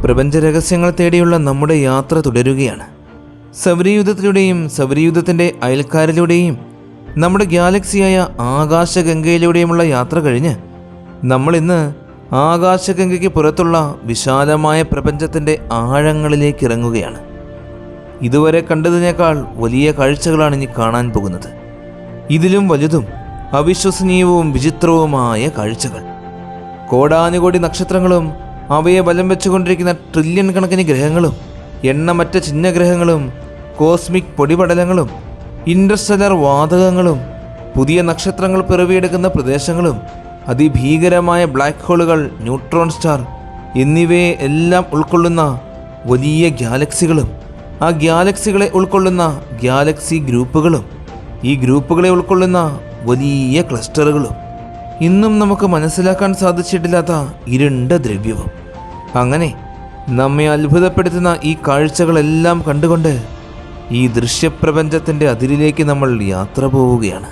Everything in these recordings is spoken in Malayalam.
പ്രപഞ്ച രഹസ്യങ്ങൾ തേടിയുള്ള നമ്മുടെ യാത്ര തുടരുകയാണ്. സൗരയൂഥത്തിലൂടെയും സൗരയൂഥത്തിൻ്റെ അയൽക്കാരിലൂടെയും നമ്മുടെ ഗാലക്സിയായ ആകാശഗംഗയിലൂടെയുമുള്ള യാത്ര കഴിഞ്ഞ് നമ്മളിന്ന് ആകാശഗംഗയ്ക്ക് പുറത്തുള്ള വിശാലമായ പ്രപഞ്ചത്തിൻ്റെ ആഴങ്ങളിലേക്ക് ഇറങ്ങുകയാണ്. ഇതുവരെ കണ്ടതിനേക്കാൾ വലിയ കാഴ്ചകളാണ് ഇനി കാണാൻ പോകുന്നത്. ഇതിലും വലുതും അവിശ്വസനീയവും വിചിത്രവുമായ കാഴ്ചകൾ. കോടാനുകോടി നക്ഷത്രങ്ങളും അവയെ ബലം വെച്ചുകൊണ്ടിരിക്കുന്ന ട്രില്യൺ കണക്കിന് ഗ്രഹങ്ങളും എണ്ണമറ്റ ചിഹ്നഗ്രഹങ്ങളും കോസ്മിക് പൊടിപടലങ്ങളും ഇൻ്റർസ്റ്റെല്ലർ വാതകങ്ങളും പുതിയ നക്ഷത്രങ്ങൾ പിറവിയെടുക്കുന്ന പ്രദേശങ്ങളും അതിഭീകരമായ ബ്ലാക്ക് ഹോളുകൾ, ന്യൂട്രോൺ സ്റ്റാർ എന്നിവയെ എല്ലാം ഉൾക്കൊള്ളുന്ന വലിയ ഗാലക്സികളും ആ ഗാലക്സികളെ ഉൾക്കൊള്ളുന്ന ഗാലക്സി ഗ്രൂപ്പുകളും ഈ ഗ്രൂപ്പുകളെ ഉൾക്കൊള്ളുന്ന വലിയ ക്ലസ്റ്ററുകളും ഇന്നും നമുക്ക് മനസ്സിലാക്കാൻ സാധിച്ചിട്ടില്ലാത്ത ഇരുണ്ട ദ്രവ്യവും. അങ്ങനെ നമ്മെ അത്ഭുതപ്പെടുത്തുന്ന ഈ കാഴ്ചകളെല്ലാം കണ്ടുകൊണ്ട് ഈ ദൃശ്യപ്രപഞ്ചത്തിൻ്റെ അതിരിലേക്ക് നമ്മൾ യാത്ര പോവുകയാണ്.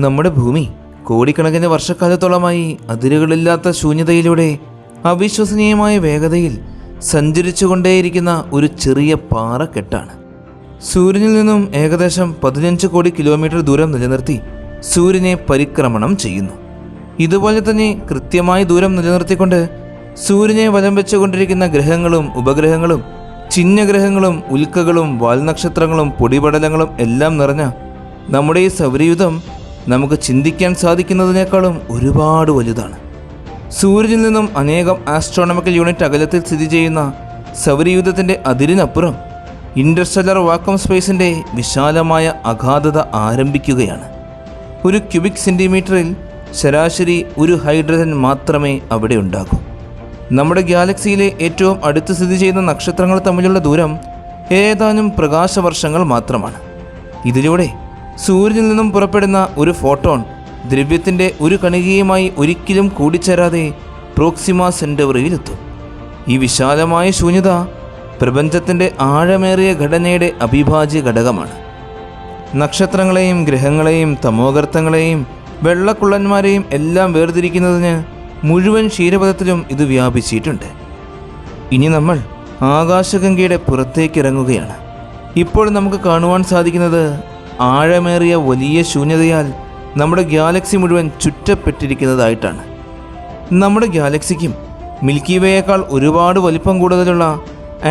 നമ്മുടെ ഭൂമി കോടിക്കണക്കിന് വർഷക്കാലത്തോളമായി അതിരുകളില്ലാത്ത ശൂന്യതയിലൂടെ അവിശ്വസനീയമായ വേഗതയിൽ സഞ്ചരിച്ചുകൊണ്ടേയിരിക്കുന്ന ഒരു ചെറിയ പാറക്കെട്ടാണ്. സൂര്യനിൽ നിന്നും ഏകദേശം 15 കോടി കിലോമീറ്റർ ദൂരം നിലനിർത്തി സൂര്യനെ പരിക്രമണം ചെയ്യുന്നു. ഇതുപോലെ തന്നെ കൃത്യമായ ദൂരം നിലനിർത്തിക്കൊണ്ട് സൂര്യനെ വലം വെച്ചുകൊണ്ടിരിക്കുന്ന ഗ്രഹങ്ങളും ഉപഗ്രഹങ്ങളും ചിഹ്നഗ്രഹങ്ങളും ഉൽക്കകളും വാൽനക്ഷത്രങ്ങളും പൊടിപടലങ്ങളും എല്ലാം നിറഞ്ഞ നമ്മുടെ ഈ സൗരയൂഥം നമുക്ക് ചിന്തിക്കാൻ സാധിക്കുന്നതിനേക്കാളും ഒരുപാട് വലുതാണ്. സൂര്യനിൽ നിന്നും അനേകം ആസ്ട്രോണമിക്കൽ യൂണിറ്റ് അകലത്തിൽ സ്ഥിതി ചെയ്യുന്ന സൗരയൂഥത്തിൻ്റെ അതിരിനപ്പുറം ഇൻ്റർസ്റ്റെല്ലർ വാക്വം സ്പേസിൻ്റെ വിശാലമായ അഗാധത ആരംഭിക്കുകയാണ്. ഒരു ക്യൂബിക് സെൻറ്റിമീറ്ററിൽ ശരാശരി ഒരു ഹൈഡ്രജൻ മാത്രമേ അവിടെ ഉണ്ടാകൂ. നമ്മുടെ ഗാലക്സിയിലെ ഏറ്റവും അടുത്ത് സ്ഥിതി ചെയ്യുന്ന നക്ഷത്രങ്ങൾ തമ്മിലുള്ള ദൂരം ഏതാനും പ്രകാശവർഷങ്ങൾ മാത്രമാണ്. ഇതിലൂടെ സൂര്യനിൽ നിന്നും പുറപ്പെടുന്ന ഒരു ഫോട്ടോൺ ദ്രവ്യത്തിൻ്റെ ഒരു കണികയുമായി ഒരിക്കലും കൂടിച്ചേരാതെ പ്രോക്സിമ സെൻറ്റവറിയിലെത്തും. ഈ വിശാലമായ ശൂന്യത പ്രപഞ്ചത്തിൻ്റെ ആഴമേറിയ ഘടനയുടെ അവിഭാജ്യ ഘടകമാണ്. നക്ഷത്രങ്ങളെയും ഗ്രഹങ്ങളെയും തമോഗർത്തങ്ങളെയും വെള്ളക്കുള്ളന്മാരെയും എല്ലാം വേർതിരിക്കുന്നതിന് മുഴുവൻ ക്ഷീരപഥത്തിലും ഇത് വ്യാപിച്ചിട്ടുണ്ട്. ഇനി നമ്മൾ ആകാശഗംഗയുടെ പുറത്തേക്കിറങ്ങുകയാണ്. ഇപ്പോൾ നമുക്ക് കാണുവാൻ സാധിക്കുന്നത് ആഴമേറിയ വലിയ ശൂന്യതയാൽ നമ്മുടെ ഗാലക്സി മുഴുവൻ ചുറ്റപ്പെട്ടിരിക്കുന്നതായിട്ടാണ്. നമ്മുടെ ഗാലക്സിക്കും മിൽക്കി വേയേക്കാൾ ഒരുപാട് വലിപ്പം കൂടുതലുള്ള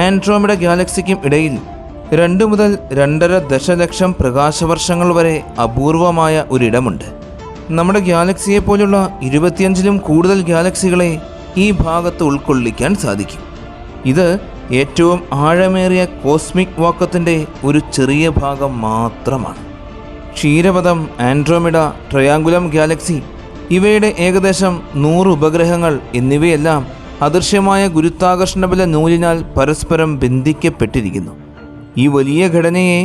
ആൻഡ്രോമിഡ ഗാലക്സിക്കും ഇടയിൽ 2 മുതൽ 2.5 ദശലക്ഷം പ്രകാശവർഷങ്ങൾ വരെ അപൂർവമായ ഒരിടമുണ്ട്. നമ്മുടെ ഗാലക്സിയെ പോലുള്ള 25ലും കൂടുതൽ ഗാലക്സികളെ ഈ ഭാഗത്ത് ഉൾക്കൊള്ളിക്കാൻ സാധിക്കും. ഇത് ഏറ്റവും ആഴമേറിയ കോസ്മിക് വാക്വത്തിൻ്റെ ഒരു ചെറിയ ഭാഗം മാത്രമാണ്. ക്ഷീരപഥം, ആൻഡ്രോമിഡ, ട്രയാങ്കുലം ഗാലക്സി ഇവയുടെ ഏകദേശം 100 ഉപഗ്രഹങ്ങൾ എന്നിവയെല്ലാം അദൃശ്യമായ ഗുരുത്വാകർഷണബല നൂലിനാൽ പരസ്പരം ബന്ധിക്കപ്പെട്ടിരിക്കുന്നു. ഈ വലിയ ഘടനയെ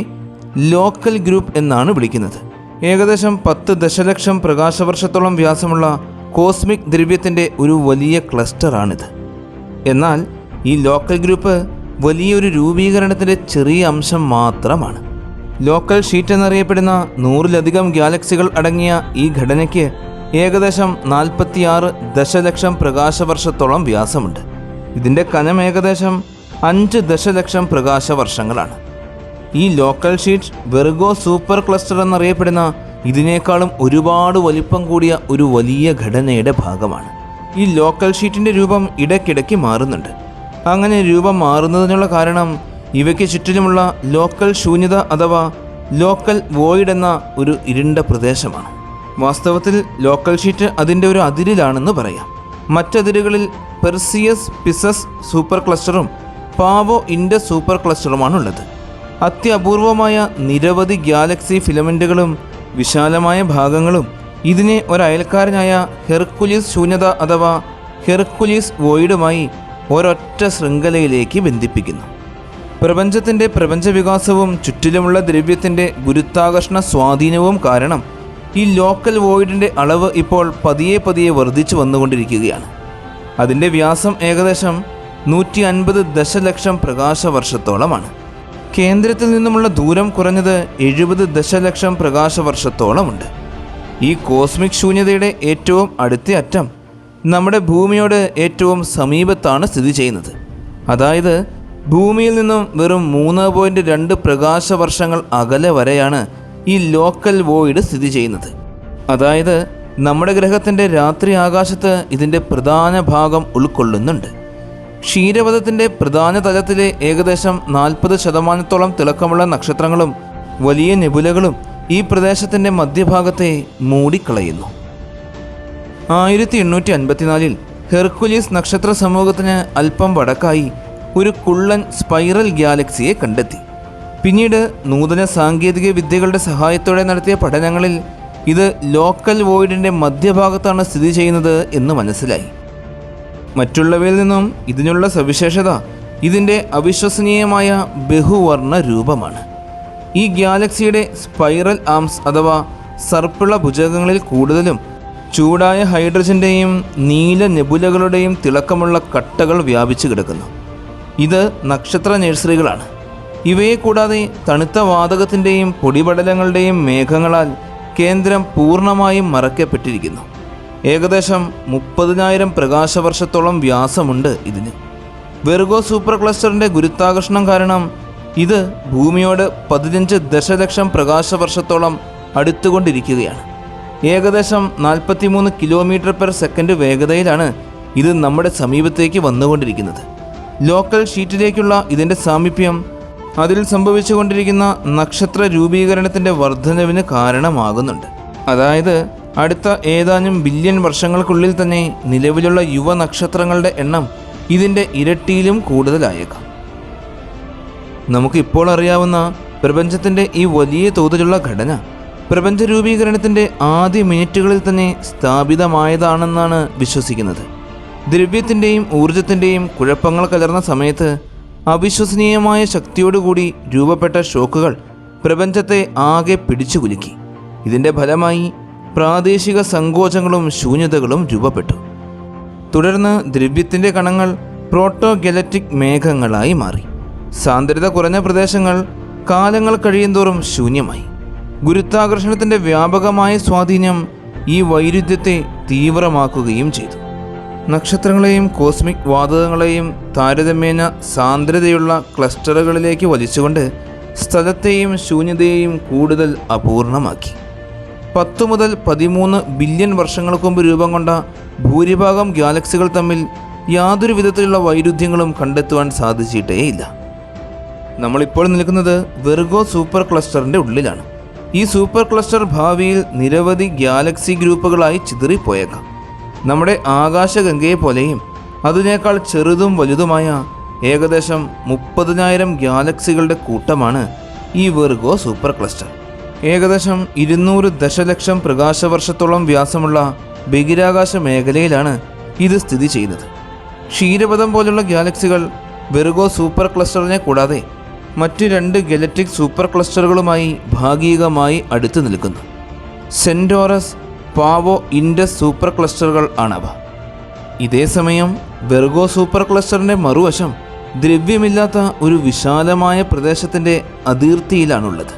ലോക്കൽ ഗ്രൂപ്പ് എന്നാണ് വിളിക്കുന്നത്. ഏകദേശം 10 ദശലക്ഷം പ്രകാശവർഷത്തോളം വ്യാസമുള്ള കോസ്മിക് ദ്രവ്യത്തിൻ്റെ ഒരു വലിയ ക്ലസ്റ്ററാണിത്. എന്നാൽ ഈ ലോക്കൽ ഗ്രൂപ്പ് വലിയൊരു രൂപീകരണത്തിൻ്റെ ചെറിയ അംശം മാത്രമാണ്. ലോക്കൽ ഷീറ്റ് എന്നറിയപ്പെടുന്ന 100ലധികം ഗാലക്സികൾ അടങ്ങിയ ഈ ഘടനയ്ക്ക് ഏകദേശം 46 ദശലക്ഷം പ്രകാശവർഷത്തോളം വ്യാസമുണ്ട്. ഇതിൻ്റെ കനം ഏകദേശം 5 ദശലക്ഷം പ്രകാശവർഷങ്ങളാണ്. ഈ local sheet Virgo super cluster എന്നറിയപ്പെടുന്ന ഇതിനേക്കാളും ഒരുപാട് വലിപ്പം കൂടിയ ഒരു വലിയ ഘടനയുടെ ഭാഗമാണ്. ഈ ലോക്കൽ ഷീറ്റിൻ്റെ രൂപം ഇടയ്ക്കിടയ്ക്ക് മാറുന്നുണ്ട്. അങ്ങനെ രൂപം മാറുന്നതിനുള്ള കാരണം ഇവയ്ക്ക് ചുറ്റിലുമുള്ള ലോക്കൽ ശൂന്യത അഥവാ ലോക്കൽ വോയിഡ് എന്ന ഒരു ഇരുണ്ട പ്രദേശമാണ്. വാസ്തവത്തിൽ ലോക്കൽ ഷീറ്റ് അതിൻ്റെ ഒരു അതിരിലാണെന്ന് പറയാം. മറ്റതിരുകളിൽ പെർസിയസ് പിസസ് സൂപ്പർ ക്ലസ്റ്ററും പാവോ ഇൻഡസ് സൂപ്പർ ക്ലസ്റ്ററുമാണുള്ളത്. അത്യപൂർവമായ നിരവധി ഗാലക്സി ഫിലമെൻറ്റുകളും വിശാലമായ ഭാഗങ്ങളും ഇതിനെ ഒരയൽക്കാരനായ ഹെർക്കുലിസ് ശൂന്യത അഥവാ ഹെർക്കുലിസ് വോയിഡുമായി ഒരൊറ്റ ശൃംഖലയിലേക്ക് ബന്ധിപ്പിക്കുന്നു. പ്രപഞ്ചത്തിൻ്റെ പ്രപഞ്ചവികാസവും ചുറ്റിലുമുള്ള ദ്രവ്യത്തിൻ്റെ ഗുരുത്വാകർഷണ സ്വാധീനവും കാരണം ഈ ലോക്കൽ വോയിഡിൻ്റെ അളവ് ഇപ്പോൾ പതിയെ വർദ്ധിച്ചു വന്നുകൊണ്ടിരിക്കുകയാണ്. അതിൻ്റെ വ്യാസം ഏകദേശം 150 ദശലക്ഷം പ്രകാശവർഷത്തോളമാണ്. കേന്ദ്രത്തിൽ നിന്നുമുള്ള ദൂരം കുറഞ്ഞത് 70 ദശലക്ഷം പ്രകാശവർഷത്തോളമുണ്ട്. ഈ കോസ്മിക് ശൂന്യതയുടെ ഏറ്റവും അടുത്ത അറ്റം നമ്മുടെ ഭൂമിയോട് ഏറ്റവും സമീപത്താണ് സ്ഥിതി ചെയ്യുന്നത്. അതായത് ഭൂമിയിൽ നിന്നും വെറും 3.2 പ്രകാശവർഷങ്ങൾ അകലെ വരെയാണ് ഈ ലോക്കൽ വോയിഡ് സ്ഥിതി ചെയ്യുന്നത്. അതായത് നമ്മുടെ ഗ്രഹത്തിൻ്റെ രാത്രി ആകാശത്ത് ഇതിൻ്റെ പ്രധാന ഭാഗം ഉൾക്കൊള്ളുന്നുണ്ട്. ക്ഷീരപഥത്തിൻ്റെ പ്രധാന തലത്തിലെ ഏകദേശം 40% തിളക്കമുള്ള നക്ഷത്രങ്ങളും വലിയ നെബുലകളും ഈ പ്രദേശത്തിൻ്റെ മധ്യഭാഗത്തെ മൂടിക്കളയുന്നു. 1854 ഹെർക്കുലീസ് നക്ഷത്ര സമൂഹത്തിന് അല്പം വടക്കായി ഒരു കുള്ളൻ സ്പൈറൽ ഗാലക്സിയെ കണ്ടെത്തി. പിന്നീട് നൂതന സാങ്കേതിക വിദ്യകളുടെ സഹായത്തോടെ നടത്തിയ പഠനങ്ങളിൽ ഇത് ലോക്കൽ വോയിഡിൻ്റെ മധ്യഭാഗത്താണ് സ്ഥിതി ചെയ്യുന്നത് എന്ന് മനസ്സിലായി. മറ്റുള്ളവയിൽ നിന്നും ഇതിനുള്ള സവിശേഷത ഇതിൻ്റെ അവിശ്വസനീയമായ ബഹുവർണ്ണ രൂപമാണ്. ഈ ഗാലക്സിയുടെ സ്പൈറൽ ആംസ് അഥവാ സർപ്പിള ഭുജകങ്ങളിൽ കൂടുതലും ചൂടായ ഹൈഡ്രജൻ്റെയും നീല നെബുലകളുടെയും തിളക്കമുള്ള കട്ടകൾ വ്യാപിച്ചു കിടക്കുന്നു. ഇത് നക്ഷത്ര നഴ്സറികളാണ്. ഇവയെ കൂടാതെ തണുത്ത വാതകത്തിൻ്റെയും പൊടിപടലങ്ങളുടെയും മേഘങ്ങളാൽ കേന്ദ്രം പൂർണ്ണമായും മറയ്ക്കപ്പെട്ടിരിക്കുന്നു. ഏകദേശം 30,000 പ്രകാശവർഷത്തോളം വ്യാസമുണ്ട് ഇതിന്. വെർഗോ സൂപ്പർ ക്ലസ്റ്ററിൻ്റെ ഗുരുത്വാകർഷണം കാരണം ഇത് ഭൂമിയോട് 15 ദശലക്ഷം പ്രകാശവർഷത്തോളം അടുത്തുകൊണ്ടിരിക്കുകയാണ്. ഏകദേശം 43 km/s വേഗതയിലാണ് ഇത് നമ്മുടെ സമീപത്തേക്ക് വന്നുകൊണ്ടിരിക്കുന്നത്. ലോക്കൽ ഷീറ്റിലേക്കുള്ള ഇതിൻ്റെ സാമീപ്യം അതിൽ സംഭവിച്ചുകൊണ്ടിരിക്കുന്ന നക്ഷത്ര രൂപീകരണത്തിൻ്റെ വർധനവിന് കാരണമാകുന്നുണ്ട്. അതായത് അടുത്ത ഏതാനും ബില്യൺ വർഷങ്ങൾക്കുള്ളിൽ തന്നെ നിലവിലുള്ള യുവ നക്ഷത്രങ്ങളുടെ എണ്ണം ഇതിൻ്റെ ഇരട്ടിയിലും കൂടുതലായേക്കാം. നമുക്കിപ്പോൾ അറിയാവുന്ന പ്രപഞ്ചത്തിൻ്റെ ഈ വലിയ തോതിലുള്ള ഘടന പ്രപഞ്ച രൂപീകരണത്തിൻ്റെ ആദ്യ മിനിറ്റുകളിൽ തന്നെ സ്ഥാപിതമായതാണെന്നാണ് വിശ്വസിക്കുന്നത്. ദ്രവ്യത്തിൻ്റെയും ഊർജത്തിൻ്റെയും കുഴപ്പങ്ങൾ കലർന്ന സമയത്ത് അവിശ്വസനീയമായ ശക്തിയോടുകൂടി രൂപപ്പെട്ട ഷോക്കുകൾ പ്രപഞ്ചത്തെ ആകെ പിടിച്ചുകുലുക്കി. ഇതിൻ്റെ ഫലമായി പ്രാദേശിക സങ്കോചങ്ങളും ശൂന്യതകളും രൂപപ്പെട്ടു. തുടർന്ന് ദ്രവ്യത്തിൻ്റെ കണങ്ങൾ പ്രോട്ടോഗലക്റ്റിക് മേഘങ്ങളായി മാറി. സാന്ദ്രത കുറഞ്ഞ പ്രദേശങ്ങൾ കാലങ്ങൾ കഴിയുന്തോറും ശൂന്യമായി. ഗുരുത്വാകർഷണത്തിൻ്റെ വ്യാപകമായ സ്വാധീനം ഈ വൈരുദ്ധ്യത്തെ തീവ്രമാക്കുകയും ചെയ്തു. നക്ഷത്രങ്ങളെയും കോസ്മിക് വാതകങ്ങളെയും താരതമ്യേന സാന്ദ്രതയുള്ള ക്ലസ്റ്ററുകളിലേക്ക് വലിച്ചുകൊണ്ട് സ്ഥലത്തെയും ശൂന്യതയെയും കൂടുതൽ അപൂർണമാക്കി. 10 മുതൽ 13 ബില്യൺ വർഷങ്ങൾക്ക് മുമ്പ് രൂപം കൊണ്ട ഭൂരിഭാഗം ഗാലക്സികൾ തമ്മിൽ യാതൊരു വിധത്തിലുള്ള വൈരുദ്ധ്യങ്ങളും കണ്ടെത്തുവാൻ സാധിച്ചിട്ടേയില്ല. നമ്മളിപ്പോൾ നിൽക്കുന്നത് വെർഗോ സൂപ്പർ ക്ലസ്റ്ററിൻ്റെ ഉള്ളിലാണ്. ഈ സൂപ്പർ ക്ലസ്റ്റർ ഭാവിയിൽ നിരവധി ഗാലക്സി ഗ്രൂപ്പുകളായി ചിതറിപ്പോയേക്കാം. നമ്മുടെ ആകാശഗംഗയെ പോലെയും അതിനേക്കാൾ ചെറുതും വലുതുമായ ഏകദേശം 30,000 ഗാലക്സികളുടെ കൂട്ടമാണ് ഈ വെർഗോ സൂപ്പർ ക്ലസ്റ്റർ. ഏകദേശം 200 ദശലക്ഷം പ്രകാശവർഷത്തോളം വ്യാസമുള്ള ബഹിരാകാശ മേഖലയിലാണ് ഇത് സ്ഥിതി ചെയ്യുന്നത്. ക്ഷീരപഥം പോലുള്ള ഗാലക്സികൾ വെർഗോ സൂപ്പർ ക്ലസ്റ്ററിനെ കൂടാതെ മറ്റ് 2 ഗലക്റ്റിക് സൂപ്പർ ക്ലസ്റ്ററുകളുമായി ഭാഗികമായി അടുത്തു നിൽക്കുന്നു. സെൻറ്റോറസ്, പാവോ, ഇൻഡസ് സൂപ്പർ ക്ലസ്റ്ററുകൾ ആണവ. ഇതേസമയം വെർഗോ സൂപ്പർ ക്ലസ്റ്ററിൻ്റെ മറുവശം ദ്രവ്യമില്ലാത്ത ഒരു വിശാലമായ പ്രദേശത്തിൻ്റെ അതിർത്തിയിലാണുള്ളത്.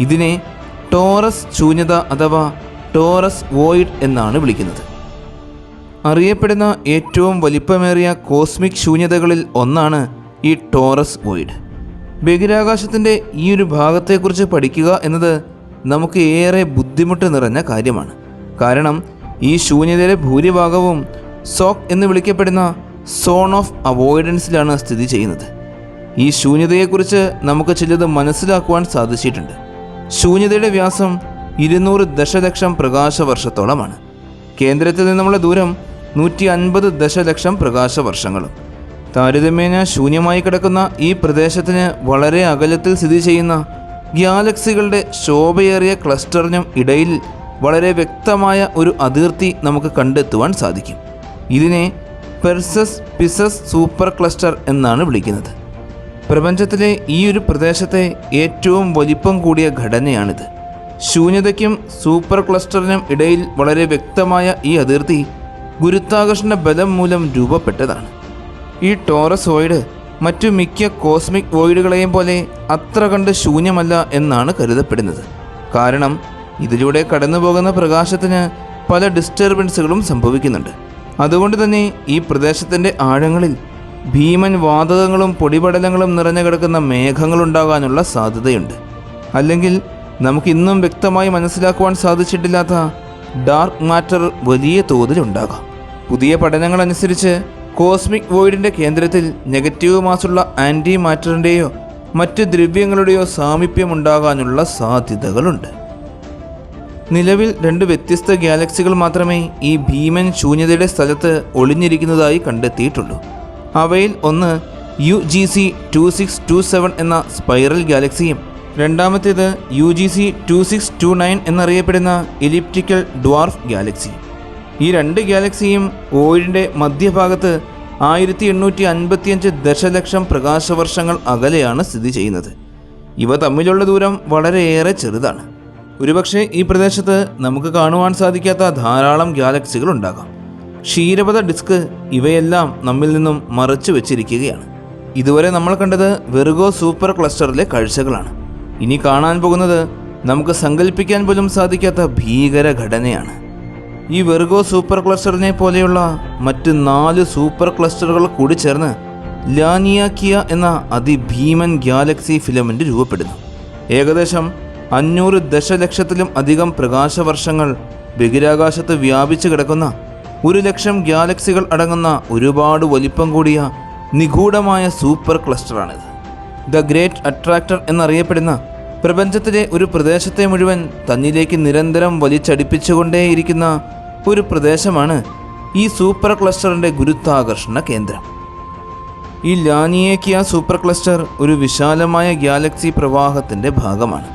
ഇതിനെ ടോറസ് ശൂന്യത അഥവാ ടോറസ് വോയിഡ് എന്നാണ് വിളിക്കുന്നത്. അറിയപ്പെടുന്ന ഏറ്റവും വലിപ്പമേറിയ കോസ്മിക് ശൂന്യതകളിൽ ഒന്നാണ് ഈ ടോറസ് വോയിഡ്. ബഹിരാകാശത്തിൻ്റെ ഈ ഒരു ഭാഗത്തെക്കുറിച്ച് പഠിക്കുക എന്നത് നമുക്ക് ഏറെ ബുദ്ധിമുട്ട് നിറഞ്ഞ കാര്യമാണ്. കാരണം ഈ ശൂന്യതയിലെ ഭൂരിഭാഗവും സോക്ക് എന്ന് വിളിക്കപ്പെടുന്ന സോൺ ഓഫ് അവോയ്ഡൻസിലാണ് സ്ഥിതി ചെയ്യുന്നത്. ഈ ശൂന്യതയെക്കുറിച്ച് നമുക്ക് ചിലത് മനസ്സിലാക്കുവാൻ സാധിച്ചിട്ടുണ്ട്. ശൂന്യതയുടെ വ്യാസം 200 ദശലക്ഷം പ്രകാശവർഷത്തോളമാണ്. കേന്ദ്രത്തിൽ നിന്നുള്ള ദൂരം 150 ദശലക്ഷം പ്രകാശവർഷങ്ങളും. താരതമ്യേന ശൂന്യമായി കിടക്കുന്ന ഈ പ്രദേശത്തിന് വളരെ അകലത്തിൽ സ്ഥിതി ചെയ്യുന്ന ഗാലക്സികളുടെ ശോഭയേറിയ ക്ലസ്റ്ററിനും ഇടയിൽ വളരെ വ്യക്തമായ ഒരു അതിർത്തി നമുക്ക് കണ്ടെത്തുവാൻ സാധിക്കും. ഇതിനെ പെർസസ് പിസസ് സൂപ്പർ ക്ലസ്റ്റർ എന്നാണ് വിളിക്കുന്നത്. പ്രപഞ്ചത്തിലെ ഈ ഒരു പ്രദേശത്തെ ഏറ്റവും വലിപ്പം കൂടിയ ഘടനയാണിത്. ശൂന്യതയ്ക്കും സൂപ്പർ ക്ലസ്റ്ററിനും ഇടയിൽ വളരെ വ്യക്തമായ ഈ അതിർത്തി ഗുരുത്വാകർഷണ ബലം മൂലം രൂപപ്പെട്ടതാണ്. ഈ ടോറസ് വോയിഡ് മറ്റു മിക്ക കോസ്മിക് വോയിഡുകളെയും പോലെ അത്ര കണ്ട് ശൂന്യമല്ല എന്നാണ് കരുതപ്പെടുന്നത്. കാരണം ഇതിലൂടെ കടന്നുപോകുന്ന പ്രകാശത്തിന് പല ഡിസ്റ്റർബൻസുകളും സംഭവിക്കുന്നുണ്ട്. അതുകൊണ്ട് തന്നെ ഈ പ്രദേശത്തിൻ്റെ ആഴങ്ങളിൽ ഭീമൻ വാതകങ്ങളും പൊടിപടലങ്ങളും നിറഞ്ഞു കിടക്കുന്ന മേഘങ്ങളുണ്ടാകാനുള്ള സാധ്യതയുണ്ട്. അല്ലെങ്കിൽ നമുക്കിന്നും വ്യക്തമായി മനസ്സിലാക്കുവാൻ സാധിച്ചിട്ടില്ലാത്ത ഡാർക്ക് മാറ്റർ വലിയ തോതിലുണ്ടാകാം. പുതിയ പഠനങ്ങളനുസരിച്ച് കോസ്മിക് വോയിഡിൻ്റെ കേന്ദ്രത്തിൽ നെഗറ്റീവ് മാസുള്ള ആൻറ്റി മാറ്ററിൻ്റെയോ മറ്റ് ദ്രവ്യങ്ങളുടെയോ സാമീപ്യമുണ്ടാകാനുള്ള സാധ്യതകളുണ്ട്. നിലവിൽ 2 വ്യത്യസ്ത ഗാലക്സികൾ മാത്രമേ ഈ ഭീമൻ ശൂന്യതയുടെ സ്ഥലത്ത് ഒളിഞ്ഞിരിക്കുന്നതായി കണ്ടെത്തിയിട്ടുള്ളൂ. അവയിൽ ഒന്ന് UGC 2627 എന്ന സ്പൈറൽ ഗാലക്സിയും രണ്ടാമത്തേത് UGC 2629 എന്നറിയപ്പെടുന്ന എലിപ്റ്റിക്കൽ ഡ്വാർഫ് ഗാലക്സിയും. ഈ 2 ഗാലക്സിയും വോയിഡിൻ്റെ മധ്യഭാഗത്ത് 1855 ദശലക്ഷം പ്രകാശവർഷങ്ങൾ അകലെയാണ് സ്ഥിതി ചെയ്യുന്നത്. ഇവ തമ്മിലുള്ള ദൂരം വളരെയേറെ ചെറുതാണ്. ഒരുപക്ഷെ ഈ പ്രദേശത്ത് നമുക്ക് കാണുവാൻ സാധിക്കാത്ത ധാരാളം ഗാലക്സികൾ ഉണ്ടാകാം. ക്ഷീരപഥ ഡിസ്ക് ഇവയെല്ലാം നമ്മിൽ നിന്നും മറച്ചു വെച്ചിരിക്കുകയാണ്. ഇതുവരെ നമ്മൾ കണ്ടത് വെർഗോ സൂപ്പർ ക്ലസ്റ്ററിലെ കാഴ്ചകളാണ്. ഇനി കാണാൻ പോകുന്നത് നമുക്ക് സങ്കല്പിക്കാൻ പോലും സാധിക്കാത്ത ഭീകര ഘടനയാണ്. ഈ വെർഗോ സൂപ്പർ ക്ലസ്റ്ററിനെ പോലെയുള്ള മറ്റ് 4 സൂപ്പർ ക്ലസ്റ്ററുകൾ കൂടി ചേർന്ന് ലാനിയാക്കിയ എന്ന അതിഭീമൻ ഗാലക്സി ഫിലമെൻ്റ് രൂപപ്പെടുന്നു. ഏകദേശം 500 ദശലക്ഷത്തിലും അധികം പ്രകാശവർഷങ്ങൾ ബഹിരാകാശത്ത് വ്യാപിച്ചു കിടക്കുന്ന 1,00,000 ഗാലക്സികൾ അടങ്ങുന്ന ഒരുപാട് വലിപ്പം കൂടിയ നിഗൂഢമായ സൂപ്പർ ക്ലസ്റ്ററാണിത്. ദ ഗ്രേറ്റ് അട്രാക്ടർ എന്നറിയപ്പെടുന്ന പ്രപഞ്ചത്തിലെ ഒരു പ്രദേശത്തെ മുഴുവൻ തന്നിലേക്ക് നിരന്തരം വലിച്ചടിപ്പിച്ചുകൊണ്ടേയിരിക്കുന്ന ഒരു പ്രദേശമാണ് ഈ സൂപ്പർ ക്ലസ്റ്ററിൻ്റെ ഗുരുത്വാകർഷണ കേന്ദ്രം. ഈ ലാനിയേക്കിയ സൂപ്പർ ക്ലസ്റ്റർ ഒരു വിശാലമായ ഗാലക്സി പ്രവാഹത്തിൻ്റെ ഭാഗമാണ്.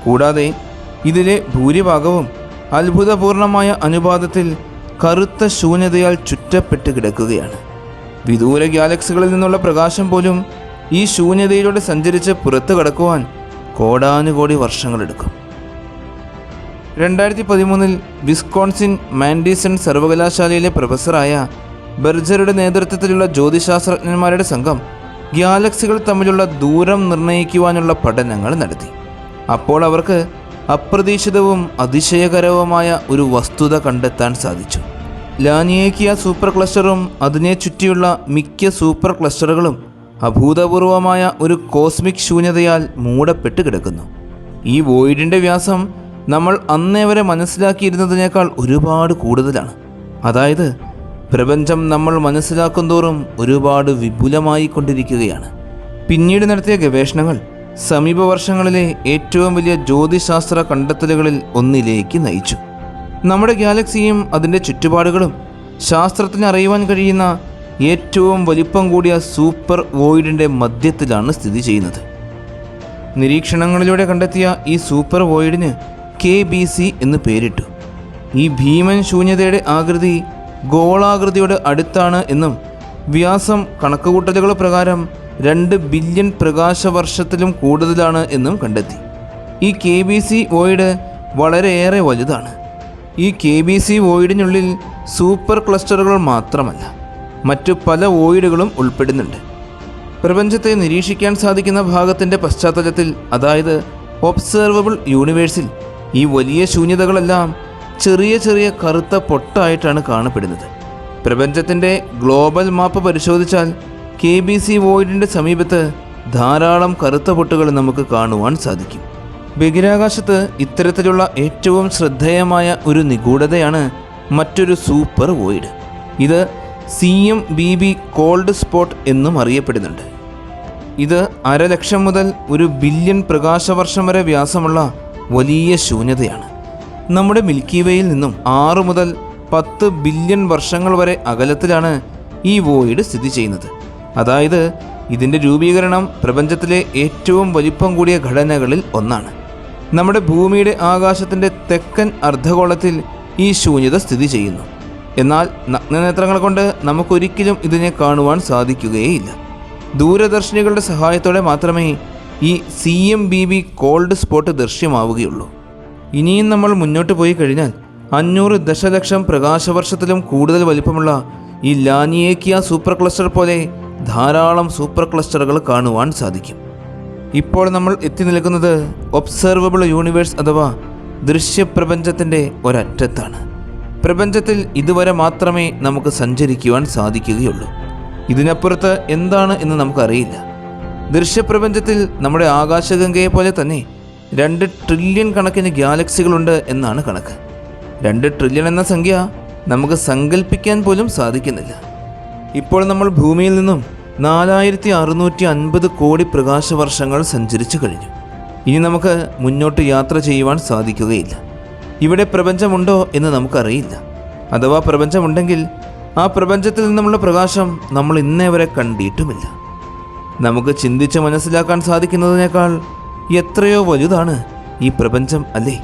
കൂടാതെ ഇതിലെ ഭൂരിഭാഗവും അത്ഭുതപൂർണമായ അനുപാതത്തിൽ കറുത്ത ശൂന്യതയാൽ ചുറ്റപ്പെട്ട് കിടക്കുകയാണ്. വിദൂര ഗാലക്സികളിൽ നിന്നുള്ള പ്രകാശം പോലും ഈ ശൂന്യതയിലൂടെ സഞ്ചരിച്ച് പുറത്തു കടക്കുവാൻ കോടാനുകോടി വർഷങ്ങളെടുക്കും. 2013 വിസ്കോൺസിൻ മാൻഡിസൺ സർവകലാശാലയിലെ പ്രൊഫസറായ ബെർജറുടെ നേതൃത്വത്തിലുള്ള ജ്യോതിശാസ്ത്രജ്ഞന്മാരുടെ സംഘം ഗാലക്സികൾ തമ്മിലുള്ള ദൂരം നിർണ്ണയിക്കുവാനുള്ള പഠനങ്ങൾ നടത്തി. അപ്പോൾ അവർക്ക് അപ്രതീക്ഷിതവും അതിശയകരവുമായ ഒരു വസ്തുത കണ്ടെത്താൻ സാധിച്ചു. ലാനിയേക്കിയ സൂപ്പർ ക്ലസ്റ്ററും അതിനെ ചുറ്റിയുള്ള മിക്ക സൂപ്പർ ക്ലസ്റ്ററുകളും അഭൂതപൂർവമായ ഒരു കോസ്മിക് ശൂന്യതയാൽ മൂടപ്പെട്ട് കിടക്കുന്നു. ഈ വോയിഡിൻ്റെ വ്യാസം നമ്മൾ അന്നേ വരെ മനസ്സിലാക്കിയിരുന്നതിനേക്കാൾ ഒരുപാട് കൂടുതലാണ്. അതായത് പ്രപഞ്ചം നമ്മൾ മനസ്സിലാക്കുന്തോറും ഒരുപാട് വിപുലമായി കൊണ്ടിരിക്കുകയാണ്. പിന്നീട് നടത്തിയ ഗവേഷണങ്ങൾ സമീപ വർഷങ്ങളിലെ ഏറ്റവും വലിയ ജ്യോതിശാസ്ത്ര കണ്ടെത്തലുകളിൽ ഒന്നിലേക്ക് നയിച്ചു. നമ്മുടെ ഗാലക്സിയും അതിൻ്റെ ചുറ്റുപാടുകളും ശാസ്ത്രത്തിന് അറിയുവാൻ കഴിയുന്ന ഏറ്റവും വലിപ്പം കൂടിയ സൂപ്പർ വോയിഡിൻ്റെ മധ്യത്തിലാണ് സ്ഥിതി ചെയ്യുന്നത്. നിരീക്ഷണങ്ങളിലൂടെ കണ്ടെത്തിയ ഈ സൂപ്പർ വോയിഡിന് KBC എന്ന് പേരിട്ടു. ഈ ഭീമൻ ശൂന്യതയുടെ ആകൃതി ഗോളാകൃതിയോട് അടുത്താണ് എന്നും വ്യാസം കണക്കുകൂട്ടലുകൾ പ്രകാരം 2 ബില്യൺ പ്രകാശവർഷത്തിലും കൂടുതലാണ് എന്നും കണ്ടെത്തി. ഈ KBC വോയിഡ് വളരെയേറെ വലുതാണ്. ഈ KBC വോയിഡിനുള്ളിൽ സൂപ്പർ ക്ലസ്റ്ററുകൾ മാത്രമല്ല, മറ്റു പല വോയിഡുകളും ഉൾപ്പെടുന്നുണ്ട്. പ്രപഞ്ചത്തെ നിരീക്ഷിക്കാൻ സാധിക്കുന്ന ഭാഗത്തിൻ്റെ പശ്ചാത്തലത്തിൽ, അതായത് ഒബ്സർവബിൾ യൂണിവേഴ്സിൽ, ഈ വലിയ ശൂന്യതകളെല്ലാം ചെറിയ ചെറിയ കറുത്ത പൊട്ടായിട്ടാണ് കാണപ്പെടുന്നത്. പ്രപഞ്ചത്തിൻ്റെ ഗ്ലോബൽ മാപ്പ് പരിശോധിച്ചാൽ KBC വോയിഡിൻ്റെ സമീപത്ത് ധാരാളം കറുത്ത പൊട്ടുകൾ നമുക്ക് കാണുവാൻ സാധിക്കും. ബഹിരാകാശത്ത് ഇത്തരത്തിലുള്ള ഏറ്റവും ശ്രദ്ധേയമായ ഒരു നിഗൂഢതയാണ് മറ്റൊരു സൂപ്പർ വോയിഡ്. ഇത് CMBB കോൾഡ് സ്പോട്ട് എന്നും അറിയപ്പെടുന്നുണ്ട്. ഇത് 1,00,000 മുതൽ 1 ബില്യൺ പ്രകാശവർഷം വരെ വ്യാസമുള്ള വലിയ ശൂന്യതയാണ്. നമ്മുടെ മിൽക്കി വേയിൽ നിന്നും 6 മുതൽ 10 ബില്യൺ വർഷങ്ങൾ വരെ അകലത്തിലാണ് ഈ വോയിഡ് സ്ഥിതി ചെയ്യുന്നത്. അതായത് ഇതിൻ്റെ രൂപീകരണം പ്രപഞ്ചത്തിലെ ഏറ്റവും വലിപ്പം കൂടിയ ഘടനകളിൽ ഒന്നാണ്. നമ്മുടെ ഭൂമിയുടെ ആകാശത്തിൻ്റെ തെക്കൻ അർദ്ധഗോളത്തിൽ ഈ ശൂന്യത സ്ഥിതി ചെയ്യുന്നു. എന്നാൽ നഗ്നനേത്രങ്ങൾ കൊണ്ട് നമുക്കൊരിക്കലും ഇതിനെ കാണുവാൻ സാധിക്കുകയില്ല. ദൂരദർശിനികളുടെ സഹായത്തോടെ മാത്രമേ ഈ CMBB കോൾഡ് സ്പോട്ട് ദൃശ്യമാവുകയുള്ളൂ. ഇനിയും നമ്മൾ മുന്നോട്ട് പോയി കഴിഞ്ഞാൽ 500 ദശലക്ഷം പ്രകാശവർഷത്തിലും കൂടുതൽ വലിപ്പമുള്ള ഈ ലാനിയേക്കിയ സൂപ്പർ ക്ലസ്റ്റർ പോലെ ധാരാളം സൂപ്പർ ക്ലസ്റ്ററുകൾ കാണുവാൻ സാധിക്കും. ഇപ്പോൾ നമ്മൾ എത്തി നിൽക്കുന്നത് ഒബ്സർവബിൾ യൂണിവേഴ്സ് അഥവാ ദൃശ്യപ്രപഞ്ചത്തിൻ്റെ ഒരറ്റത്താണ്. പ്രപഞ്ചത്തിൽ ഇതുവരെ മാത്രമേ നമുക്ക് സഞ്ചരിക്കുവാൻ സാധിക്കുകയുള്ളൂ. ഇതിനപ്പുറത്ത് എന്താണ് എന്ന് നമുക്കറിയില്ല. ദൃശ്യപ്രപഞ്ചത്തിൽ നമ്മുടെ ആകാശഗംഗയെ പോലെ തന്നെ 2 ട്രില്യൺ കണക്കിന് ഗാലക്സികളുണ്ട് എന്നാണ് കണക്ക്. 2 ട്രില്യൺ എന്ന സംഖ്യ നമുക്ക് സങ്കല്പിക്കാൻ പോലും സാധിക്കുന്നില്ല. ഇപ്പോൾ നമ്മൾ ഭൂമിയിൽ നിന്നും 4650 കോടി പ്രകാശവർഷങ്ങൾ സഞ്ചരിച്ചു കഴിഞ്ഞു. ഇനി നമുക്ക് മുന്നോട്ട് യാത്ര ചെയ്യുവാൻ സാധിക്കുകയില്ല. ഇവിടെ പ്രപഞ്ചമുണ്ടോ എന്ന് നമുക്കറിയില്ല. അഥവാ പ്രപഞ്ചമുണ്ടെങ്കിൽ ആ പ്രപഞ്ചത്തിൽ നിന്നുമുള്ള പ്രകാശം നമ്മൾ ഇന്നേ വരെ കണ്ടിട്ടുമില്ല. നമുക്ക് ചിന്തിച്ച് മനസ്സിലാക്കാൻ സാധിക്കുന്നതിനേക്കാൾ എത്രയോ വലുതാണ് ഈ പ്രപഞ്ചം, അല്ലേ?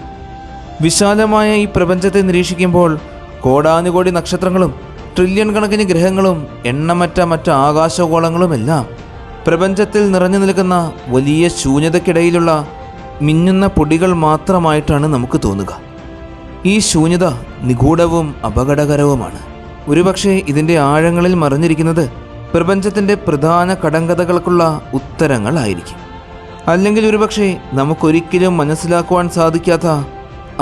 വിശാലമായ ഈ പ്രപഞ്ചത്തെ നിരീക്ഷിക്കുമ്പോൾ കോടാനുകോടി നക്ഷത്രങ്ങളും ട്രില്യൺ കണക്കിന് ഗ്രഹങ്ങളും എണ്ണമറ്റ മറ്റ് ആകാശഗോളങ്ങളുമെല്ലാം പ്രപഞ്ചത്തിൽ നിറഞ്ഞു നിൽക്കുന്ന വലിയ ശൂന്യതയ്ക്കിടയിലുള്ള മിന്നുന്ന പൊടികൾ മാത്രമായിട്ടാണ് നമുക്ക് തോന്നുക. ഈ ശൂന്യത നിഗൂഢവും അപകടകരവുമാണ്. ഒരുപക്ഷെ ഇതിൻ്റെ ആഴങ്ങളിൽ മറിഞ്ഞിരിക്കുന്നത് പ്രപഞ്ചത്തിൻ്റെ പ്രധാന കടങ്കഥകൾക്കുള്ള ഉത്തരങ്ങളായിരിക്കും. അല്ലെങ്കിൽ ഒരുപക്ഷെ നമുക്കൊരിക്കലും മനസ്സിലാക്കുവാൻ സാധിക്കാത്ത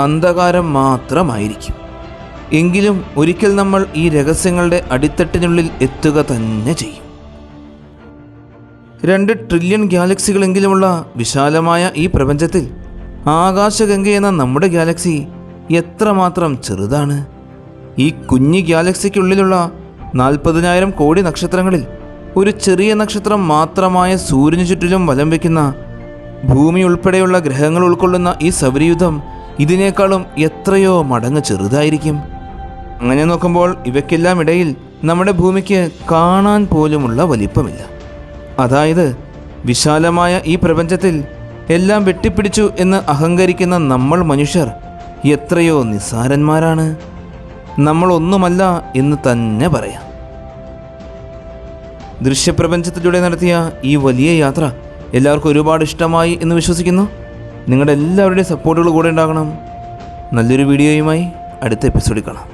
അന്ധകാരം മാത്രമായിരിക്കും. എങ്കിലും ഒരിക്കൽ നമ്മൾ ഈ രഹസ്യങ്ങളുടെ അടിത്തട്ടിനുള്ളിൽ എത്തുക തന്നെ ചെയ്യും. 2 ട്രില്യൺ ഗാലക്സികളെങ്കിലുമുള്ള വിശാലമായ ഈ പ്രപഞ്ചത്തിൽ ആകാശഗംഗ എന്ന നമ്മുടെ ഗാലക്സി എത്രമാത്രം ചെറുതാണ്. ഈ കുഞ്ഞി ഗാലക്സിക്കുള്ളിലുള്ള 40,000 കോടി നക്ഷത്രങ്ങളിൽ ഒരു ചെറിയ നക്ഷത്രം മാത്രമായ സൂര്യന് ചുറ്റിലും വലം വയ്ക്കുന്ന ഭൂമി ഉൾപ്പെടെയുള്ള ഗ്രഹങ്ങൾ ഉൾക്കൊള്ളുന്ന ഈ സൗരയൂഥം ഇതിനേക്കാളും എത്രയോ മടങ്ങ് ചെറുതായിരിക്കും. അങ്ങനെ നോക്കുമ്പോൾ ഇവയ്ക്കെല്ലാം ഇടയിൽ നമ്മുടെ ഭൂമിക്ക് കാണാൻ പോലുമുള്ള വലിപ്പമില്ല. അതായത് വിശാലമായ ഈ പ്രപഞ്ചത്തിൽ എല്ലാം വെട്ടിപ്പിടിച്ചു എന്ന് അഹങ്കരിക്കുന്ന നമ്മൾ മനുഷ്യർ എത്രയോ നിസ്സാരന്മാരാണ്. നമ്മളൊന്നുമല്ല എന്ന് തന്നെ പറയാം. ദൃശ്യപ്രപഞ്ചത്തിലൂടെ നടത്തിയ ഈ വലിയ യാത്ര എല്ലാവർക്കും ഒരുപാട് ഇഷ്ടമായി എന്ന് വിശ്വസിക്കുന്നു. നിങ്ങളുടെ എല്ലാവരുടെയും സപ്പോർട്ടുകൾ കൂടെ ഉണ്ടാകണം. നല്ലൊരു വീഡിയോയുമായി അടുത്ത എപ്പിസോഡിൽ കാണാം.